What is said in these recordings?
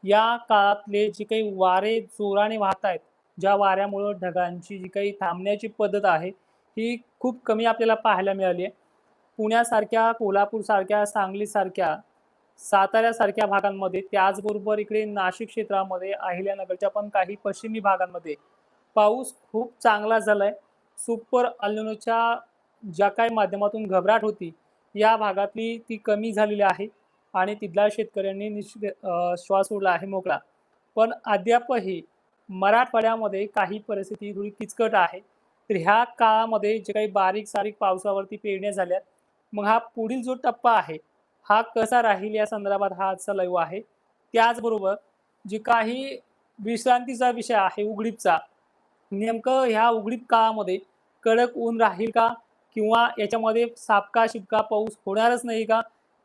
या काळातले जे काही वारे जोराने वाहत आहेत, ज्या वाऱ्यामुळं ढगांची जी काही थांबण्याची पद्धत आहे, ही खूप कमी आपल्याला पाहायला मिळाली आहे. पुण्यासारख्या, कोल्हापूरसारख्या, सांगलीसारख्या, साताऱ्यासारख्या भागांमध्ये, त्याचबरोबर इकडे नाशिक क्षेत्रामध्ये, अहिल्यानगरच्या पण काही पश्चिमी भागांमध्ये पाऊस खूप चांगला झालाय. सुपर अल्निनोच्या ज्या काही माध्यमातून घबराट होती, या भागातली ती कमी झालेली आहे आणि तिथल्या शेतकऱ्यांनी श्वास सोडला आहे मोकळा. पण अद्यापही मराठवाड्यामध्ये काही परिस्थिती थोडी किचकट आहे. तर ह्या काळामध्ये जे काही बारीक-सारीक पावसावरती पेरण्या झाल्यात, मग हा पुढील जो टप्पा आहे, हा कसा राहील या संदर्भात हा आजचा लाईव्ह आहे. त्याचबरोबर जे काही विश्रांतीचा विषय आहे उघडीपचा, नेमकं ह्या उघडीप काळामध्ये कडक ऊन राहील का? किंवा याच्यामध्ये सापका-शिपका पाऊस होणारच नाही का?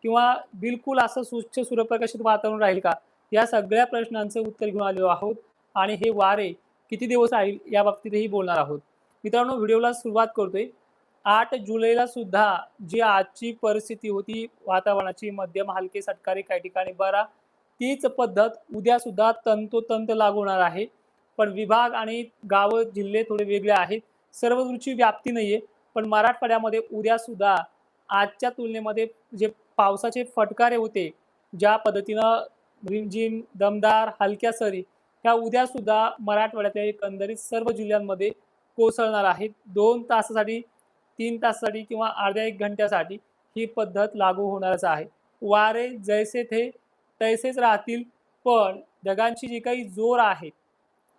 किंवा बिलकुल असं स्वच्छ सूर्यप्रकाशित वातावरण राहील का? या सगळ्या प्रश्नांचं उत्तर घेऊन आलेलो आहोत आणि हे वारे किती दिवस राहील याबाबतीतही बोलणार आहोत. मित्रांनो, व्हिडिओला सुरुवात करतोय. 8 जुलैला सुद्धा जी आजची परिस्थिती होती वातावरणाची, मध्यम हलके सटकारे काही ठिकाणी बरा, तीच पद्धत उद्यासुद्धा तंतोतंत लागू होणार आहे. पण विभाग आणि गावं, जिल्हे थोडे वेगळे आहेत. सर्वदूरची व्याप्ती नाहीये. पण मराठवाड्यामध्ये उद्यासुद्धा आजच्या तुलनेमध्ये जे पावसाचे फटकारे होते, ज्या पद्धतीनं रिमझिम, दमदार, हलक्या सरी, ह्या उद्यासुद्धा मराठवाड्यातल्या एकंदरीत सर्व जिल्ह्यांमध्ये कोसळणार आहेत. 2 तासासाठी, 3 तासासाठी किंवा अर्ध्या 1 घंट्यासाठी ही पद्धत लागू होणारच आहे. वारे जैसे थे तैसेच राहतील, पण ढगांची जी काही जोर आहे,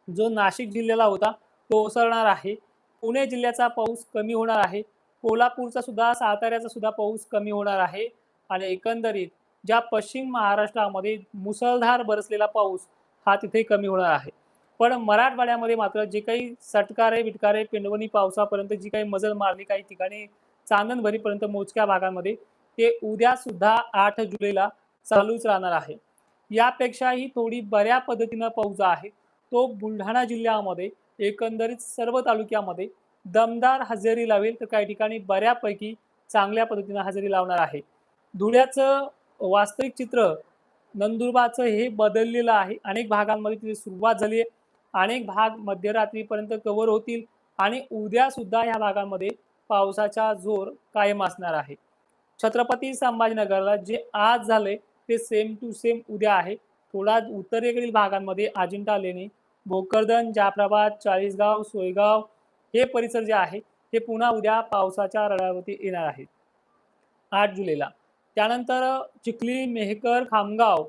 जो नाशिक जिल्ह्याला होता, तो ओसरणार आहे. पुणे जिल्ह्याचा पाऊस कमी होणार आहे. कोल्हापूरचा सुद्धा, साताऱ्याचा सुद्धा पाऊस कमी होणार आहे आणि एकंदरीत ज्या पश्चिम महाराष्ट्रामध्ये मुसळधार बरसलेला पाऊस हा तिथे कमी होणार आहे. पण मराठवाड्यामध्ये मात्र जे काही सटकारे-बिटकारे, पेंडवणी पावसापर्यंत जी काही मजल मारली काही ठिकाणी चांदणभरीपर्यंत मोजक्या भागांमध्ये, ते उद्यासुद्धा 8 जुलैला चालूच राहणार आहे. यापेक्षाही थोडी बऱ्या पद्धतीनं पाऊस जो आहे, तो बुलढाणा जिल्ह्यामध्ये एकंदरीत सर्व तालुक्यामध्ये दमदार हजेरी लावेल, तर काही ठिकाणी बऱ्यापैकी चांगल्या पद्धतीनं हजेरी लावणार आहे. धुळ्याचं वास्तविक चित्र नंदुरबारचं हे बदललेलं आहे. अनेक भागांमध्ये तिथे सुरुवात झाली आहे. अनेक भाग मध्यरात्रीपर्यंत कव्हर होतील आणि उद्यासुद्धा ह्या भागांमध्ये पावसाचा जोर कायम असणार आहे. छत्रपती संभाजीनगरला जे आज झालंय ते सेम टू सेम उद्या आहे. थोडा उत्तरेकडील भागांमध्ये अजिंठा लेणी, भोकरदन, जाफराबाद, चाळीसगाव, सोयगाव हे परिसर जे आहे, ते पुन्हा उद्या पावसाच्या रडारवरती येणार आहेत. 8 जुलैला. त्यानंतर चिखली, मेहकर, खामगाव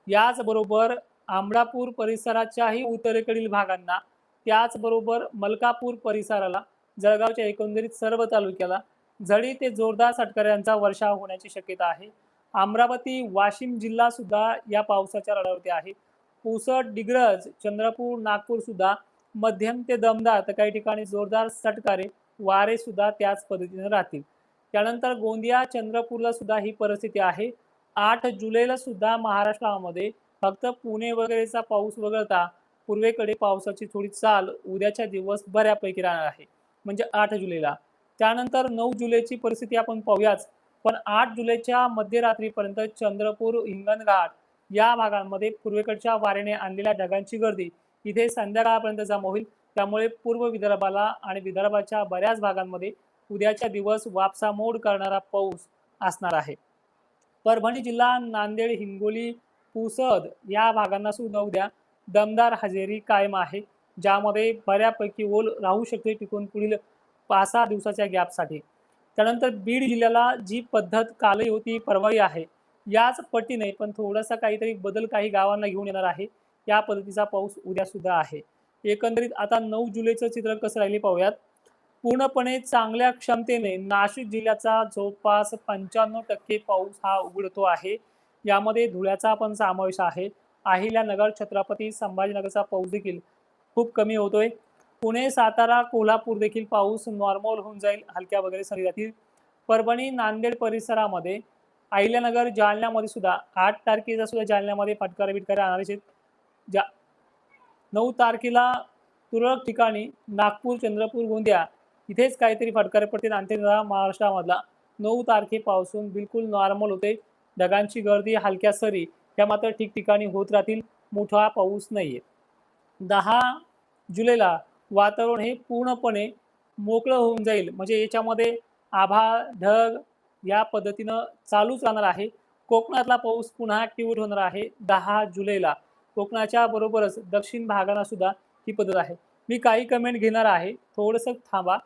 याचबरोबर अमरापूर परिसराच्याही उत्तरेकडील भागांना, त्याचबरोबर मलकापूर परिसराला, जळगावच्या एकंदरीत सर्व तालुक्याला झडी ते जोरदार सटकऱ्यांचा वर्षाव होण्याची शक्यता आहे. अमरावती, वाशिम जिल्हासुद्धा या पावसाच्या रडावरती आहे. पुसद, डिग्रज, चंद्रपूर, नागपूरसुद्धा मध्यम ते दमदार तर काही ठिकाणी जोरदार सटकारे, वारेसुद्धा त्याच पद्धतीने राहतील. त्यानंतर गोंदिया, चंद्रपूरला सुद्धा ही परिस्थिती आहे. 8 जुलैला सुद्धा महाराष्ट्रामध्ये फक्त पुणे वगैरेचा पाऊस वगळता पूर्वेकडे पावसाची थोडी चाल उद्याच्या दिवस बऱ्यापैकी राहणार आहे. म्हणजे 8 जुलैला. त्यानंतर 9 जुलैची परिस्थिती आपण पाहूयाच. पण 8 जुलैच्या मध्यरात्रीपर्यंत चंद्रपूर, हिंगणघाट या भागांमध्ये पूर्वेकडच्या वाऱ्याने आणलेल्या ढगांची गर्दी इथे संध्याकाळपर्यंत जमा होईल. त्यामुळे पूर्व विदर्भाला आणि विदर्भाच्या बऱ्याच भागांमध्ये उद्याच्या दिवस वापसामोड करणारा पाऊस असणार आहे. परभणी जिल्हा, नांदेड, हिंगोली, पुसद या भागांना सुद्धा उद्या दमदार हजेरी कायम आहे, ज्यामध्ये बऱ्यापैकी ओल राहू शकते टिकून पुढील 5-6 दिवसाच्या गॅपसाठी. त्यानंतर बीड जिल्ह्याला जी पद्धत कालही होती, परवाही आहे, याच पटीने पण थोडासा काहीतरी बदल काही गावांना घेऊन येणार आहे. या पद्धतीचा पाऊस उद्यासुद्धा आहे. एकंदरीत आता 9 जुलैचं चित्र कसं राहिले पाहूयात. पूर्णपणे चांगल्या क्षमतेने नाशिक जिल्ह्याचा जवळपास 95% पाऊस हा उघडतो आहे. यामध्ये धुळ्याचा पण समावेश आहे. अहिल्यानगर, छत्रपती संभाजीनगरचा पाऊस देखील खूप कमी होतोय. पुणे, सातारा, कोल्हापूर देखील पाऊस नॉर्मल होऊन जाईल, हलक्या वगैरे सरी जातील. परभणी, नांदेड परिसरामध्ये, अहिल्यानगर, जालन्यामध्ये सुद्धा 8 तारखेला सुद्धा जालन्यामध्ये फटकारे-बिटकारे आणायचे आहेत. ज्या 9 तारखेला तुरळक ठिकाणी नागपूर, चंद्रपूर, गोंदिया इथेच काहीतरी फटकारे पडतील आणि महाराष्ट्रामधला 9 तारखेपासून बिलकुल नॉर्मल होते. ढगांची गर्दी, हलक्या सरी त्या मात्र ठिकठिकाणी होत राहतील, मोठा पाऊस नाहीये. 10 जुलैला वातावरण हे पूर्णपणे मोकळं होऊन जाईल, म्हणजे याच्यामध्ये आभाळ, ढग या पद्धतीनं चालूच राहणार आहे. कोकणातला पाऊस पुन्हा ॲक्टिव्हेट होणार आहे 10 जुलैला. कोकणाच्या बरोबरच दक्षिण भागाला सुद्धा ही पद्धत आहे. मी काही कमेंट घेणार आहे, थोडंसं थांबा.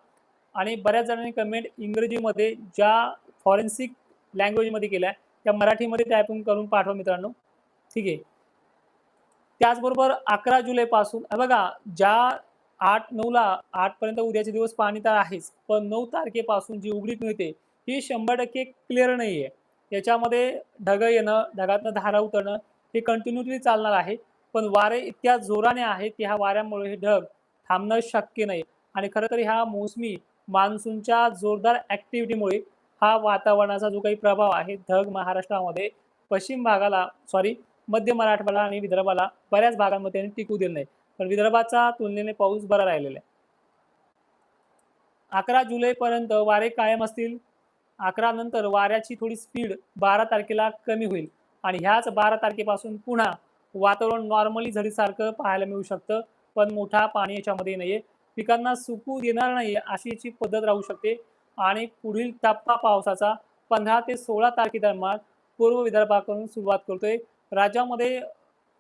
आणि बऱ्याच जणांनी कमेंट इंग्रजीमध्ये ज्या फॉरेन्सिक लँग्वेजमध्ये केल्या, त्या मराठीमध्ये टायपिंग करून पाठवा मित्रांनो. ठीक आहे. त्याचबरोबर 11 जुलैपासून बघा, ज्या 8-9ला 8 पर्यंत उद्याचे दिवस पाणी तर आहेच, पण 9 तारखेपासून जी उघडीप मिळते ही 100% क्लिअर नाहीये. याच्यामध्ये ढग येणं, ढगातनं धारा उतरणं हे कंटिन्यूटी चालणार आहे. पण वारे इतक्या जोराने आहेत, की ह्या वाऱ्यामुळे हे ढग थांबणं शक्य नाही. आणि खरं तर ह्या मोसमी मान्सूनच्या जोरदार ॲक्टिव्हिटीमुळे हा वातावरणाचा जो काही प्रभाव आहे, ढग महाराष्ट्रामध्ये पश्चिम भागाला मध्य मराठवाडा आणि विदर्भाला बऱ्याच भागांमध्ये त्यांनी टिकू दिलं नाही. पण विदर्भाचा तुलनेने पाऊस बरा राहिलेला आहे. 11 जुलैपर्यंत वारे कायम असतील. 11 नंतर वाऱ्याची थोडी स्पीड 12 तारखेला कमी होईल आणि ह्याच 12 तारखेपासून पुन्हा वातावरण नॉर्मली झडीसारखं पाहायला मिळू शकतं. पण मोठा पाणी याच्यामध्ये नाहीये. पिकांना सुकू देणार नाही अशी याची पद्धत राहू शकते आणि पुढील टप्पा पावसाचा 15 ते 16 तारखेदरम्यान पूर्व विदर्भाकडून सुरुवात करतोय. राज्यामध्ये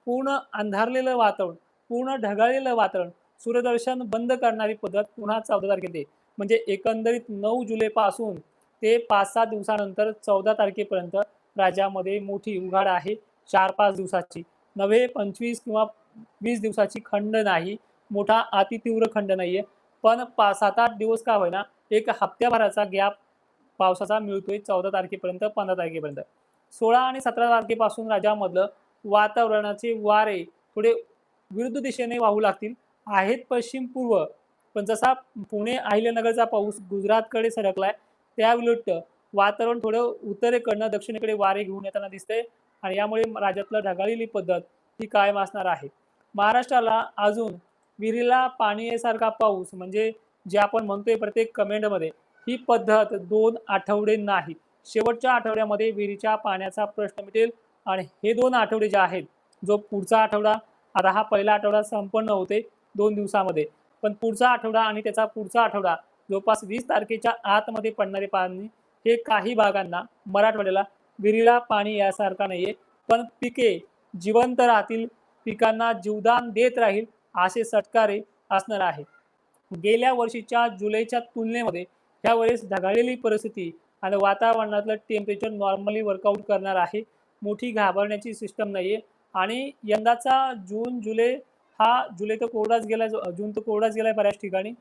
पूर्ण अंधारलेलं वातावरण, पूर्ण ढगाळलेलं वातावरण, सूर्यदर्शन बंद करणारी पद्धत पुन्हा 14 तारखेला येते. म्हणजे एकंदरीत 9 जुलैपासून ते 5-6 दिवसानंतर 14 तारखेपर्यंत राज्यामध्ये मोठी उघाड आहे. 4-5 दिवसाची नव्हे, 25 किंवा 20 दिवसाची खंड नाही. मोठा अतितीव्र खंड नाहीये. पण 7-8 दिवस का होईना, एक हप्त्याभराचा गॅप पावसाचा मिळतोय 14 तारखेपर्यंत, 15 तारखेपर्यंत. 16 आणि 17 तारखेपासून राज्यामधलं वातावरणाचे वारे थोडे विरुद्ध दिशेने वाहू लागतील. आहेत पश्चिम पूर्व, पण जसा पुणे अहिल्यानगरचा पाऊस गुजरातकडे सरकलाय, त्याउलट वातावरण थोडं उत्तरेकडनं दक्षिणेकडे वारे घेऊन येताना दिसतंय आणि यामुळे राज्यातलं ढगाळलेली पद्धत ही कायम असणार आहे. महाराष्ट्राला अजून विहिरीला पाणी यासारखा पाऊस, म्हणजे जे आपण म्हणतोय प्रत्येक कमेंटमध्ये, ही पद्धत 2 आठवडे नाही. शेवटच्या आठवड्यामध्ये विहिरीच्या पाण्याचा प्रश्न मिटेल आणि हे 2 आठवडे जे आहेत, जो पुढचा आठवडा, आता हा पहिला आठवडा संपन्न होते 2 दिवसामध्ये, पण पुढचा आठवडा आणि त्याचा पुढचा आठवडा जवळपास 20 तारखेच्या आतमध्ये पडणारे पाणी हे काही भागांना, मराठवाड्याला विहिरीला पाणी यासारखा नाहीये. पण पिके जिवंत राहतील, पिकांना जीवदान देत राहील असे सत्कारे असणार आहे. गेल्या वर्षीच्या जुलैच्या तुलनेमध्ये यावेळेस ढगाळलेली परिस्थिती आणि वातावरणातलं टेम्परेचर नॉर्मली वर्कआउट करणार आहे. मोठी घाबरण्याची सिस्टम नाहीये आणि यंदाचा जुलै तर कोरडाच गेला, जून तर कोरडाच गेलाय बऱ्याच ठिकाणी.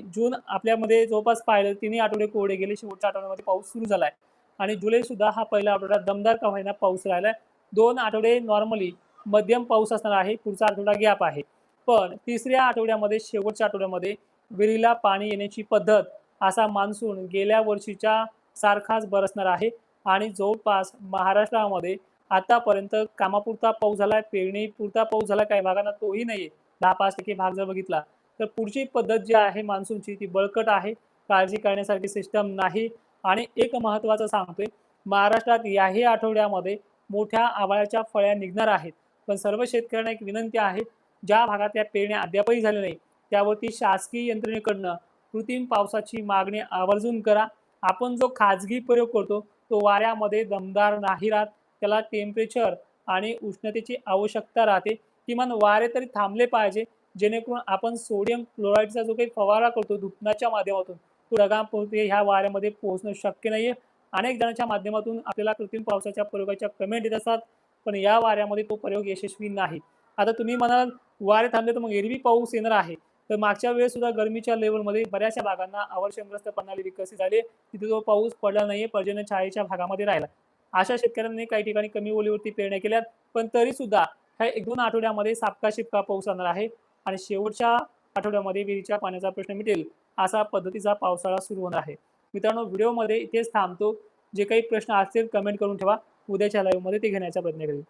जून आपल्यामध्ये जवळपास पाहिलं 3 आठवडे कोरडे गेले. शेवटच्या आठवड्यामध्ये पाऊस सुरू झालाय आणि जुलैसुद्धा हा पहिला आठवडा दमदार का होईना पाऊस राहिलाय. 2 आठवडे नॉर्मली मध्यम पाऊस असणार आहे. पुढचा आठवडा गॅप आहे. पण तिसऱ्या आठवड्यामध्ये, शेवटच्या आठवड्यामध्ये विहिरीला पाणी येण्याची पद्धत असा मान्सून गेल्या वर्षीच्या सारखाच बरसणार आहे आणि जवळपास महाराष्ट्रामध्ये आतापर्यंत कामापुरता पाऊस झालाय, पेरणीपुरता पाऊस झाला काही भागांना तोही नाहीये. 10-5% भाग जर बघितला तर पुढची पद्धत जी आहे मान्सूनची ती बळकट आहे. काळजी करण्यासारखी सिस्टम नाही. आणि एक महत्त्वाचं सांगतोय, महाराष्ट्रात याही आठवड्यामध्ये मोठ्या आभाळाच्या फळ्या निघणार आहेत. पण सर्व शेतकऱ्यांना एक विनंती आहे, ज्या भागात या पेरण्या अद्यापही झाल्या नाही त्यावरती शासकीय यंत्रणेकडनं कृत्रिम पावसाची मागणी आवर्जून करा. आपण जो खाजगी प्रयोग करतो तो वाऱ्यामध्ये दमदार नाही राहत. त्याला टेम्परेचर आणि उष्णतेची आवश्यकता राहते. किमान वारे तरी थांबले पाहिजे, जेणेकरून आपण सोडियम क्लोराईडचा जो काही फवारा करतो धुपणाच्या माध्यमातून, तो ढगांपुरते ह्या वाऱ्यामध्ये पोहोचणं शक्य नाहीये. अनेक जणांच्या माध्यमातून आपल्याला कृत्रिम पावसाच्या प्रयोगाच्या कमेंट येत असतात, पण या वाऱ्यामध्ये तो प्रयोग यशस्वी नाही. आता तुम्ही म्हणाल वारे थांबले तर मग एरवी पाऊस येणार आहे. तर मागच्या वेळेस सुद्धा गरमीच्या लेवलमध्ये बऱ्याचशा भागांना अवर्षणग्रस्त प्रणाली विकसित झाली. तिथे जो पाऊस पडला नाहीये, पर्जन्य छायेच्या भागामध्ये राहिला. अशा शेतकऱ्यांनी काही ठिकाणी कमी ओलीवरती पेरण्या केल्यात, पण तरी सुद्धा ह्या 1-2 आठवड्यामध्ये सापका शिपका पाऊस येणार आहे आणि शेवटच्या आठवड्यामध्ये विहिरीच्या पाण्याचा प्रश्न मिटेल असा पद्धतीचा पावसाळा सुरू होणार आहे. मित्रांनो, व्हिडिओमध्ये इथेच थांबतो. जे काही प्रश्न असतील कमेंट करून ठेवा. उद्याच्या लाईव्हमध्ये ते घेण्याचा प्रयत्न करेल.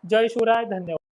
जय शिवराय. धन्यवाद.